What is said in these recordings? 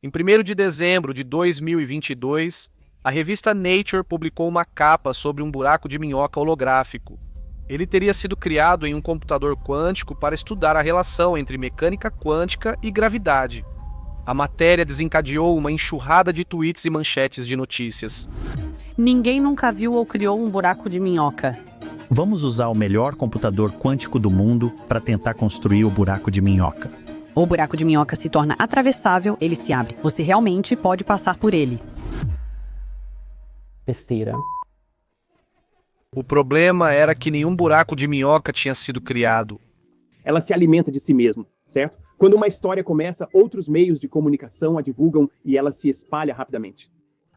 Em 1º de dezembro de 2022, a revista Nature publicou uma capa sobre um buraco de minhoca holográfico. Ele teria sido criado em um computador quântico para estudar a relação entre mecânica quântica e gravidade. A matéria desencadeou uma enxurrada de tweets e manchetes de notícias. Ninguém nunca viu ou criou um buraco de minhoca. Vamos usar o melhor computador quântico do mundo para tentar construir o buraco de minhoca. O buraco de minhoca se torna atravessável, ele se abre. Você realmente pode passar por ele. Besteira. O problema era que nenhum buraco de minhoca tinha sido criado. Ela se alimenta de si mesma, certo? Quando uma história começa, outros meios de comunicação a divulgam e ela se espalha rapidamente.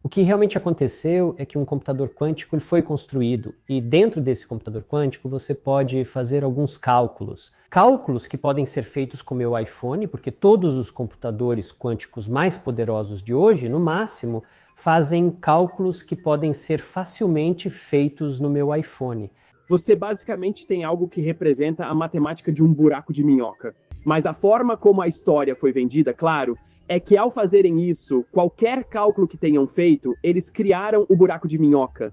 O que realmente aconteceu é que um computador quântico ele foi construído e dentro desse computador quântico você pode fazer alguns cálculos. Cálculos que podem ser feitos com o meu iPhone, porque todos os computadores quânticos mais poderosos de hoje, no máximo, fazem cálculos que podem ser facilmente feitos no meu iPhone. Você basicamente tem algo que representa a matemática de um buraco de minhoca. Mas a forma como a história foi vendida, claro, é que ao fazerem isso, qualquer cálculo que tenham feito, eles criaram o buraco de minhoca.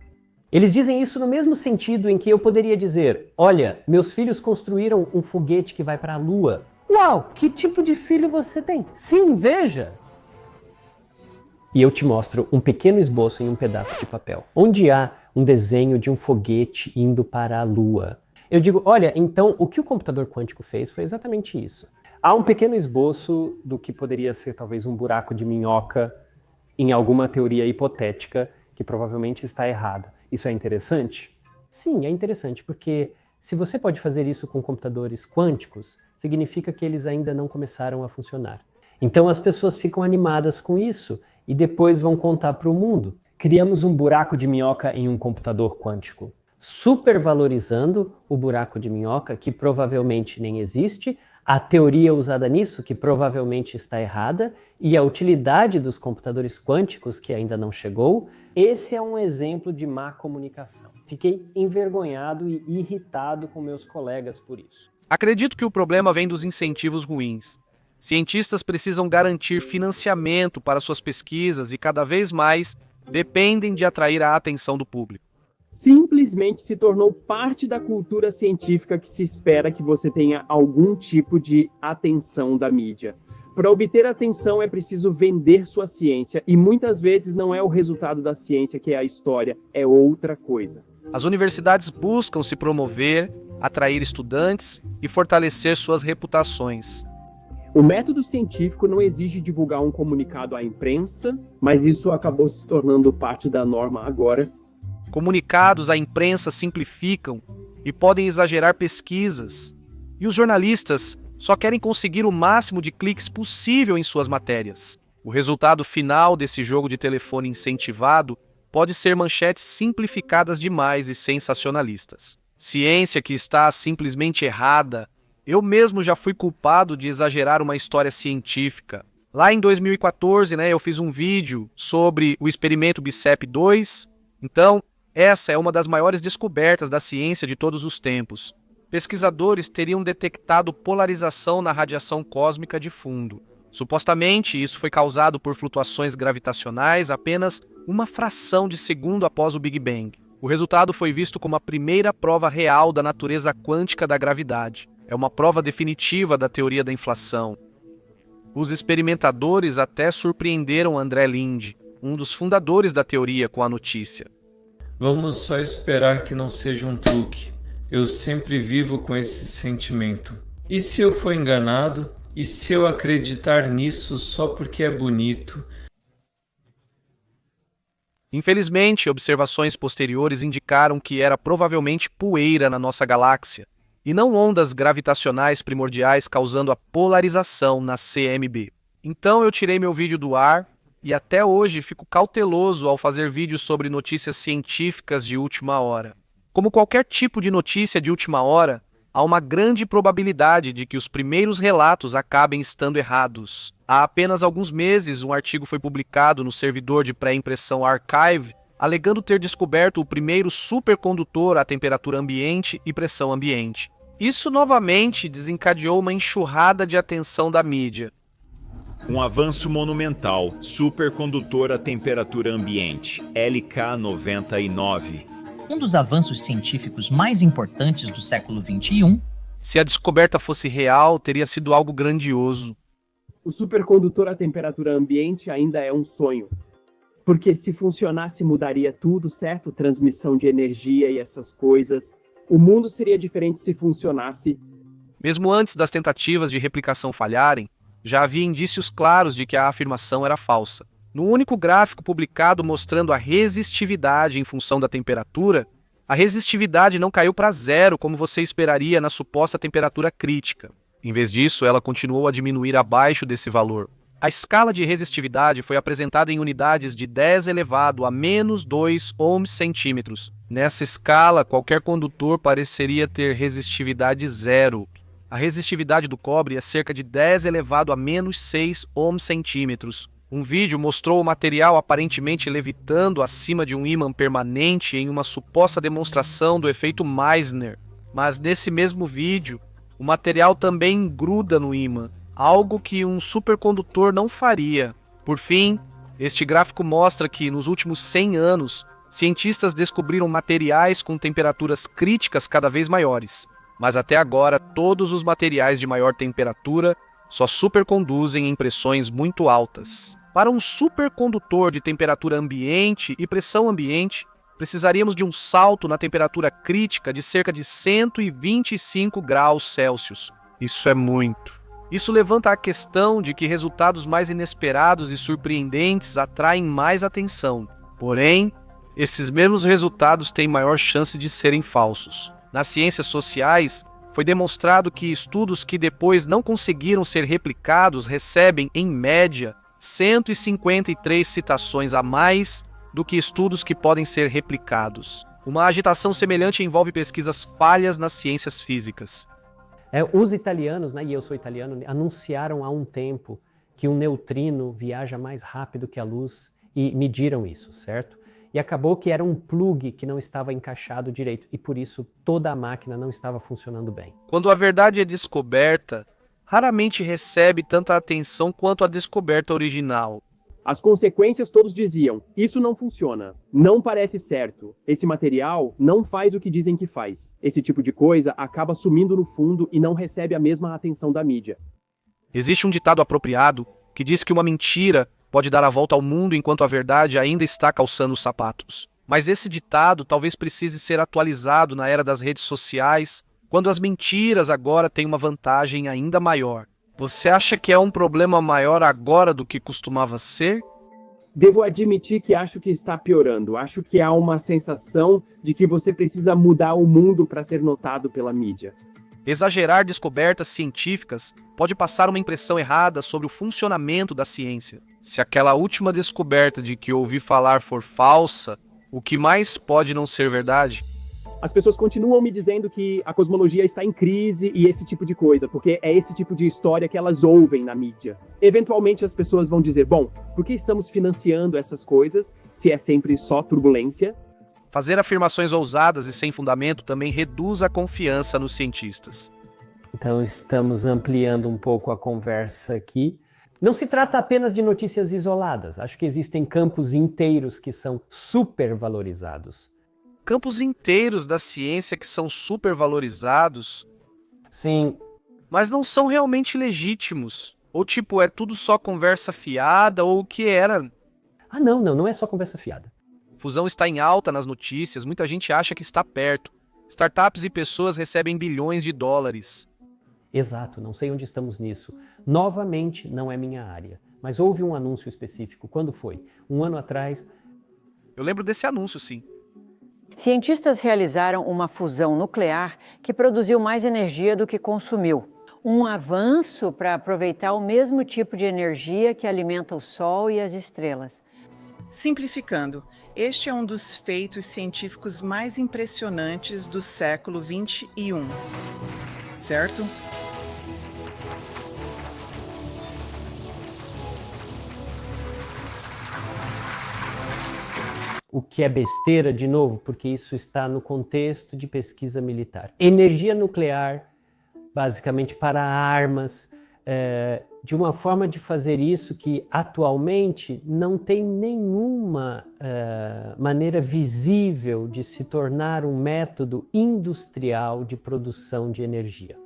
Eles dizem isso no mesmo sentido em que eu poderia dizer: olha, meus filhos construíram um foguete que vai para a Lua. Uau, que tipo de filho você tem? Sim, veja! E eu te mostro um pequeno esboço em um pedaço de papel, onde há um desenho de um foguete indo para a Lua. Eu digo, olha, então o que o computador quântico fez foi exatamente isso. Há um pequeno esboço do que poderia ser talvez um buraco de minhoca em alguma teoria hipotética que provavelmente está errada. Isso é interessante? Sim, é interessante, porque se você pode fazer isso com computadores quânticos, significa que eles ainda não começaram a funcionar. Então as pessoas ficam animadas com isso e depois vão contar para o mundo. Criamos um buraco de minhoca em um computador quântico, supervalorizando o buraco de minhoca, que provavelmente nem existe, a teoria usada nisso, que provavelmente está errada, e a utilidade dos computadores quânticos, que ainda não chegou. Esse é um exemplo de má comunicação. Fiquei envergonhado e irritado com meus colegas por isso. Acredito que o problema vem dos incentivos ruins. Cientistas precisam garantir financiamento para suas pesquisas e cada vez mais dependem de atrair a atenção do público. Simplesmente se tornou parte da cultura científica que se espera que você tenha algum tipo de atenção da mídia. Para obter atenção é preciso vender sua ciência e muitas vezes não é o resultado da ciência que é a história, é outra coisa. As universidades buscam se promover, atrair estudantes e fortalecer suas reputações. O método científico não exige divulgar um comunicado à imprensa, mas isso acabou se tornando parte da norma agora. Comunicados à imprensa simplificam e podem exagerar pesquisas. E os jornalistas só querem conseguir o máximo de cliques possível em suas matérias. O resultado final desse jogo de telefone incentivado pode ser manchetes simplificadas demais e sensacionalistas. Ciência que está simplesmente errada. Eu mesmo já fui culpado de exagerar uma história científica. Lá em 2014, eu fiz um vídeo sobre o experimento BICEP2. Então, essa é uma das maiores descobertas da ciência de todos os tempos. Pesquisadores teriam detectado polarização na radiação cósmica de fundo. Supostamente, isso foi causado por flutuações gravitacionais apenas uma fração de segundo após o Big Bang. O resultado foi visto como a primeira prova real da natureza quântica da gravidade. É uma prova definitiva da teoria da inflação. Os experimentadores até surpreenderam André Linde, um dos fundadores da teoria, com a notícia. Vamos só esperar que não seja um truque. Eu sempre vivo com esse sentimento. E se eu for enganado? E se eu acreditar nisso só porque é bonito? Infelizmente, observações posteriores indicaram que era provavelmente poeira na nossa galáxia, e não ondas gravitacionais primordiais causando a polarização na CMB. Então eu tirei meu vídeo do ar, e até hoje fico cauteloso ao fazer vídeos sobre notícias científicas de última hora. Como qualquer tipo de notícia de última hora, há uma grande probabilidade de que os primeiros relatos acabem estando errados. Há apenas alguns meses, um artigo foi publicado no servidor de pré-impressão Archive, alegando ter descoberto o primeiro supercondutor à temperatura ambiente e pressão ambiente. Isso novamente desencadeou uma enxurrada de atenção da mídia. Um avanço monumental, supercondutor a temperatura ambiente, LK99. Um dos avanços científicos mais importantes do século XXI. Se a descoberta fosse real, teria sido algo grandioso. O supercondutor a temperatura ambiente ainda é um sonho. Porque se funcionasse, mudaria tudo, certo? Transmissão de energia e essas coisas. O mundo seria diferente se funcionasse. Mesmo antes das tentativas de replicação falharem, já havia indícios claros de que a afirmação era falsa. No único gráfico publicado mostrando a resistividade em função da temperatura, a resistividade não caiu para zero como você esperaria na suposta temperatura crítica. Em vez disso, ela continuou a diminuir abaixo desse valor. A escala de resistividade foi apresentada em unidades de 10 elevado a menos 2 ohms/centímetros. Nessa escala, qualquer condutor pareceria ter resistividade zero. A resistividade do cobre é cerca de 10 elevado a menos 6 ohms/centímetros. Um vídeo mostrou o material aparentemente levitando acima de um ímã permanente em uma suposta demonstração do efeito Meissner. Mas nesse mesmo vídeo, o material também gruda no ímã, algo que um supercondutor não faria. Por fim, este gráfico mostra que, nos últimos 100 anos, cientistas descobriram materiais com temperaturas críticas cada vez maiores. Mas até agora, todos os materiais de maior temperatura só superconduzem em pressões muito altas. Para um supercondutor de temperatura ambiente e pressão ambiente, precisaríamos de um salto na temperatura crítica de cerca de 125 graus Celsius. Isso é muito. Isso levanta a questão de que resultados mais inesperados e surpreendentes atraem mais atenção. Porém, esses mesmos resultados têm maior chance de serem falsos. Nas ciências sociais, foi demonstrado que estudos que depois não conseguiram ser replicados recebem, em média, 153 citações a mais do que estudos que podem ser replicados. Uma agitação semelhante envolve pesquisas falhas nas ciências físicas. Os italianos, e eu sou italiano, anunciaram há um tempo que um neutrino viaja mais rápido que a luz e mediram isso, certo? E acabou que era um plug que não estava encaixado direito e por isso toda a máquina não estava funcionando bem. Quando a verdade é descoberta, raramente recebe tanta atenção quanto a descoberta original. As consequências todos diziam, isso não funciona, não parece certo, esse material não faz o que dizem que faz. Esse tipo de coisa acaba sumindo no fundo e não recebe a mesma atenção da mídia. Existe um ditado apropriado que diz que uma mentira pode dar a volta ao mundo enquanto a verdade ainda está calçando os sapatos. Mas esse ditado talvez precise ser atualizado na era das redes sociais, quando as mentiras agora têm uma vantagem ainda maior. Você acha que é um problema maior agora do que costumava ser? Devo admitir que acho que está piorando. Acho que há uma sensação de que você precisa mudar o mundo para ser notado pela mídia. Exagerar descobertas científicas pode passar uma impressão errada sobre o funcionamento da ciência. Se aquela última descoberta de que ouvi falar for falsa, o que mais pode não ser verdade? As pessoas continuam me dizendo que a cosmologia está em crise e esse tipo de coisa, porque é esse tipo de história que elas ouvem na mídia. Eventualmente as pessoas vão dizer, bom, por que estamos financiando essas coisas se é sempre só turbulência? Fazer afirmações ousadas e sem fundamento também reduz a confiança nos cientistas. Então estamos ampliando um pouco a conversa aqui. Não se trata apenas de notícias isoladas. Acho que existem campos inteiros que são supervalorizados. Campos inteiros da ciência que são supervalorizados? Sim. Mas não são realmente legítimos. Ou é tudo só conversa fiada, ou o que era? Não é só conversa fiada. Fusão está em alta nas notícias, muita gente acha que está perto. Startups e pessoas recebem bilhões de dólares. Exato, não sei onde estamos nisso. Novamente, não é minha área. Mas houve um anúncio específico. Quando foi? 1 ano atrás? Eu lembro desse anúncio, sim. Cientistas realizaram uma fusão nuclear que produziu mais energia do que consumiu. Um avanço para aproveitar o mesmo tipo de energia que alimenta o Sol e as estrelas. Simplificando, este é um dos feitos científicos mais impressionantes do século XXI, certo? O que é besteira, de novo, porque isso está no contexto de pesquisa militar. Energia nuclear, basicamente para armas, de uma forma de fazer isso que atualmente não tem nenhuma maneira visível de se tornar um método industrial de produção de energia.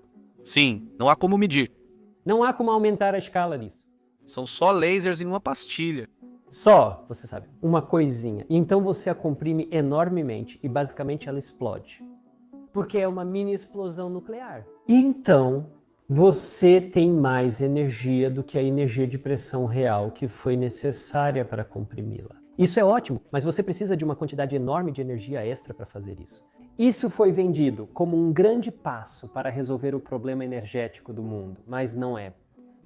Sim, não há como medir. Não há como aumentar a escala disso. São só lasers em uma pastilha. Só, você sabe, uma coisinha. Então você a comprime enormemente e basicamente ela explode. Porque é uma mini explosão nuclear. Então você tem mais energia do que a energia de pressão real que foi necessária para comprimi-la. Isso é ótimo, mas você precisa de uma quantidade enorme de energia extra para fazer isso. Isso foi vendido como um grande passo para resolver o problema energético do mundo, mas não é.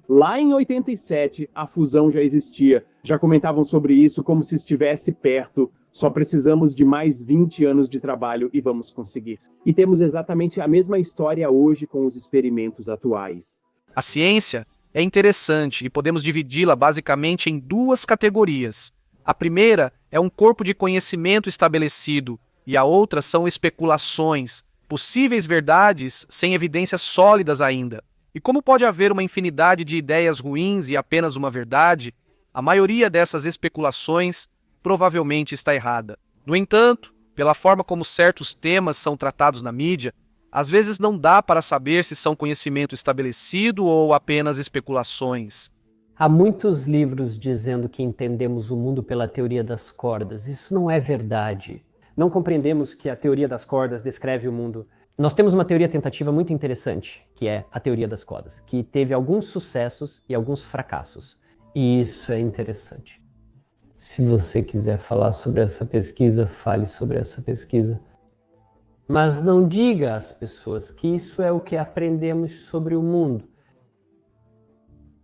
Lá em 87, a fusão já existia. Já comentavam sobre isso como se estivesse perto. Só precisamos de mais 20 anos de trabalho e vamos conseguir. E temos exatamente a mesma história hoje com os experimentos atuais. A ciência é interessante e podemos dividi-la basicamente em duas categorias. A primeira é um corpo de conhecimento estabelecido e a outra são especulações, possíveis verdades sem evidências sólidas ainda. E como pode haver uma infinidade de ideias ruins e apenas uma verdade, a maioria dessas especulações provavelmente está errada. No entanto, pela forma como certos temas são tratados na mídia, às vezes não dá para saber se são conhecimento estabelecido ou apenas especulações. Há muitos livros dizendo que entendemos o mundo pela teoria das cordas. Isso não é verdade. Não compreendemos que a teoria das cordas descreve o mundo. Nós temos uma teoria tentativa muito interessante, que é a teoria das cordas, que teve alguns sucessos e alguns fracassos. E isso é interessante. Se você quiser falar sobre essa pesquisa, fale sobre essa pesquisa. Mas não diga às pessoas que isso é o que aprendemos sobre o mundo.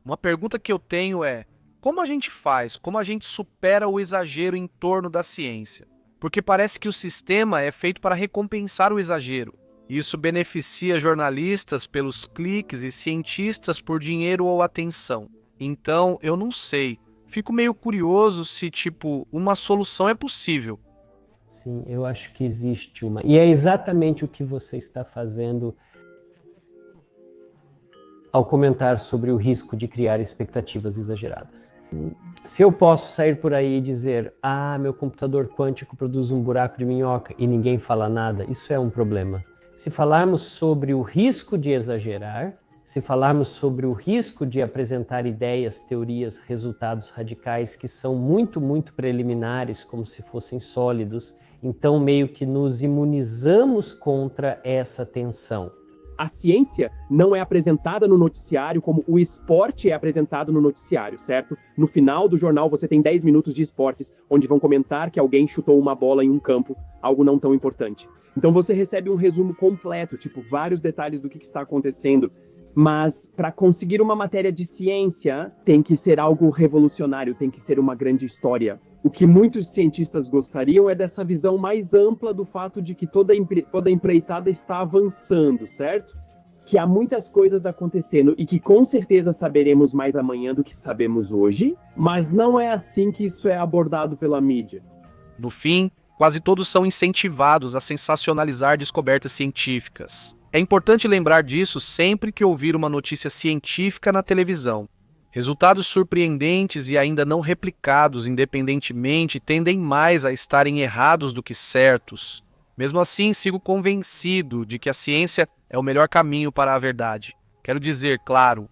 Uma pergunta que eu tenho é: como a gente faz, como a gente supera o exagero em torno da ciência? Porque parece que o sistema é feito para recompensar o exagero. Isso beneficia jornalistas pelos cliques e cientistas por dinheiro ou atenção. Então, eu não sei. Fico meio curioso se, uma solução é possível. Sim, eu acho que existe uma. E é exatamente o que você está fazendo ao comentar sobre o risco de criar expectativas exageradas. Se eu posso sair por aí e dizer: meu computador quântico produz um buraco de minhoca e ninguém fala nada, isso é um problema. Se falarmos sobre o risco de exagerar, se falarmos sobre o risco de apresentar ideias, teorias, resultados radicais que são muito, muito preliminares, como se fossem sólidos, então meio que nos imunizamos contra essa tensão. A ciência não é apresentada no noticiário como o esporte é apresentado no noticiário, certo? No final do jornal você tem 10 minutos de esportes, onde vão comentar que alguém chutou uma bola em um campo, algo não tão importante. Então você recebe um resumo completo, vários detalhes do que está acontecendo. Mas para conseguir uma matéria de ciência, tem que ser algo revolucionário, tem que ser uma grande história. O que muitos cientistas gostariam é dessa visão mais ampla do fato de que toda empreitada está avançando, certo? Que há muitas coisas acontecendo e que com certeza saberemos mais amanhã do que sabemos hoje, mas não é assim que isso é abordado pela mídia. No fim, quase todos são incentivados a sensacionalizar descobertas científicas. É importante lembrar disso sempre que ouvir uma notícia científica na televisão. Resultados surpreendentes e ainda não replicados independentemente tendem mais a estarem errados do que certos. Mesmo assim, sigo convencido de que a ciência é o melhor caminho para a verdade. Quero dizer, claro,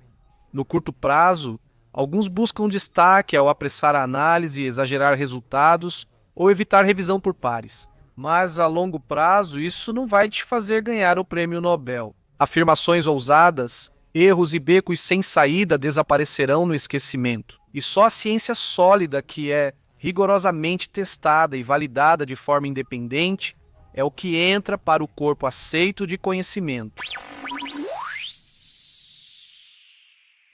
no curto prazo, alguns buscam destaque ao apressar a análise, exagerar resultados ou evitar revisão por pares. Mas a longo prazo, isso não vai te fazer ganhar o prêmio Nobel. Afirmações ousadas, erros e becos sem saída desaparecerão no esquecimento. E só a ciência sólida, que é rigorosamente testada e validada de forma independente, é o que entra para o corpo aceito de conhecimento.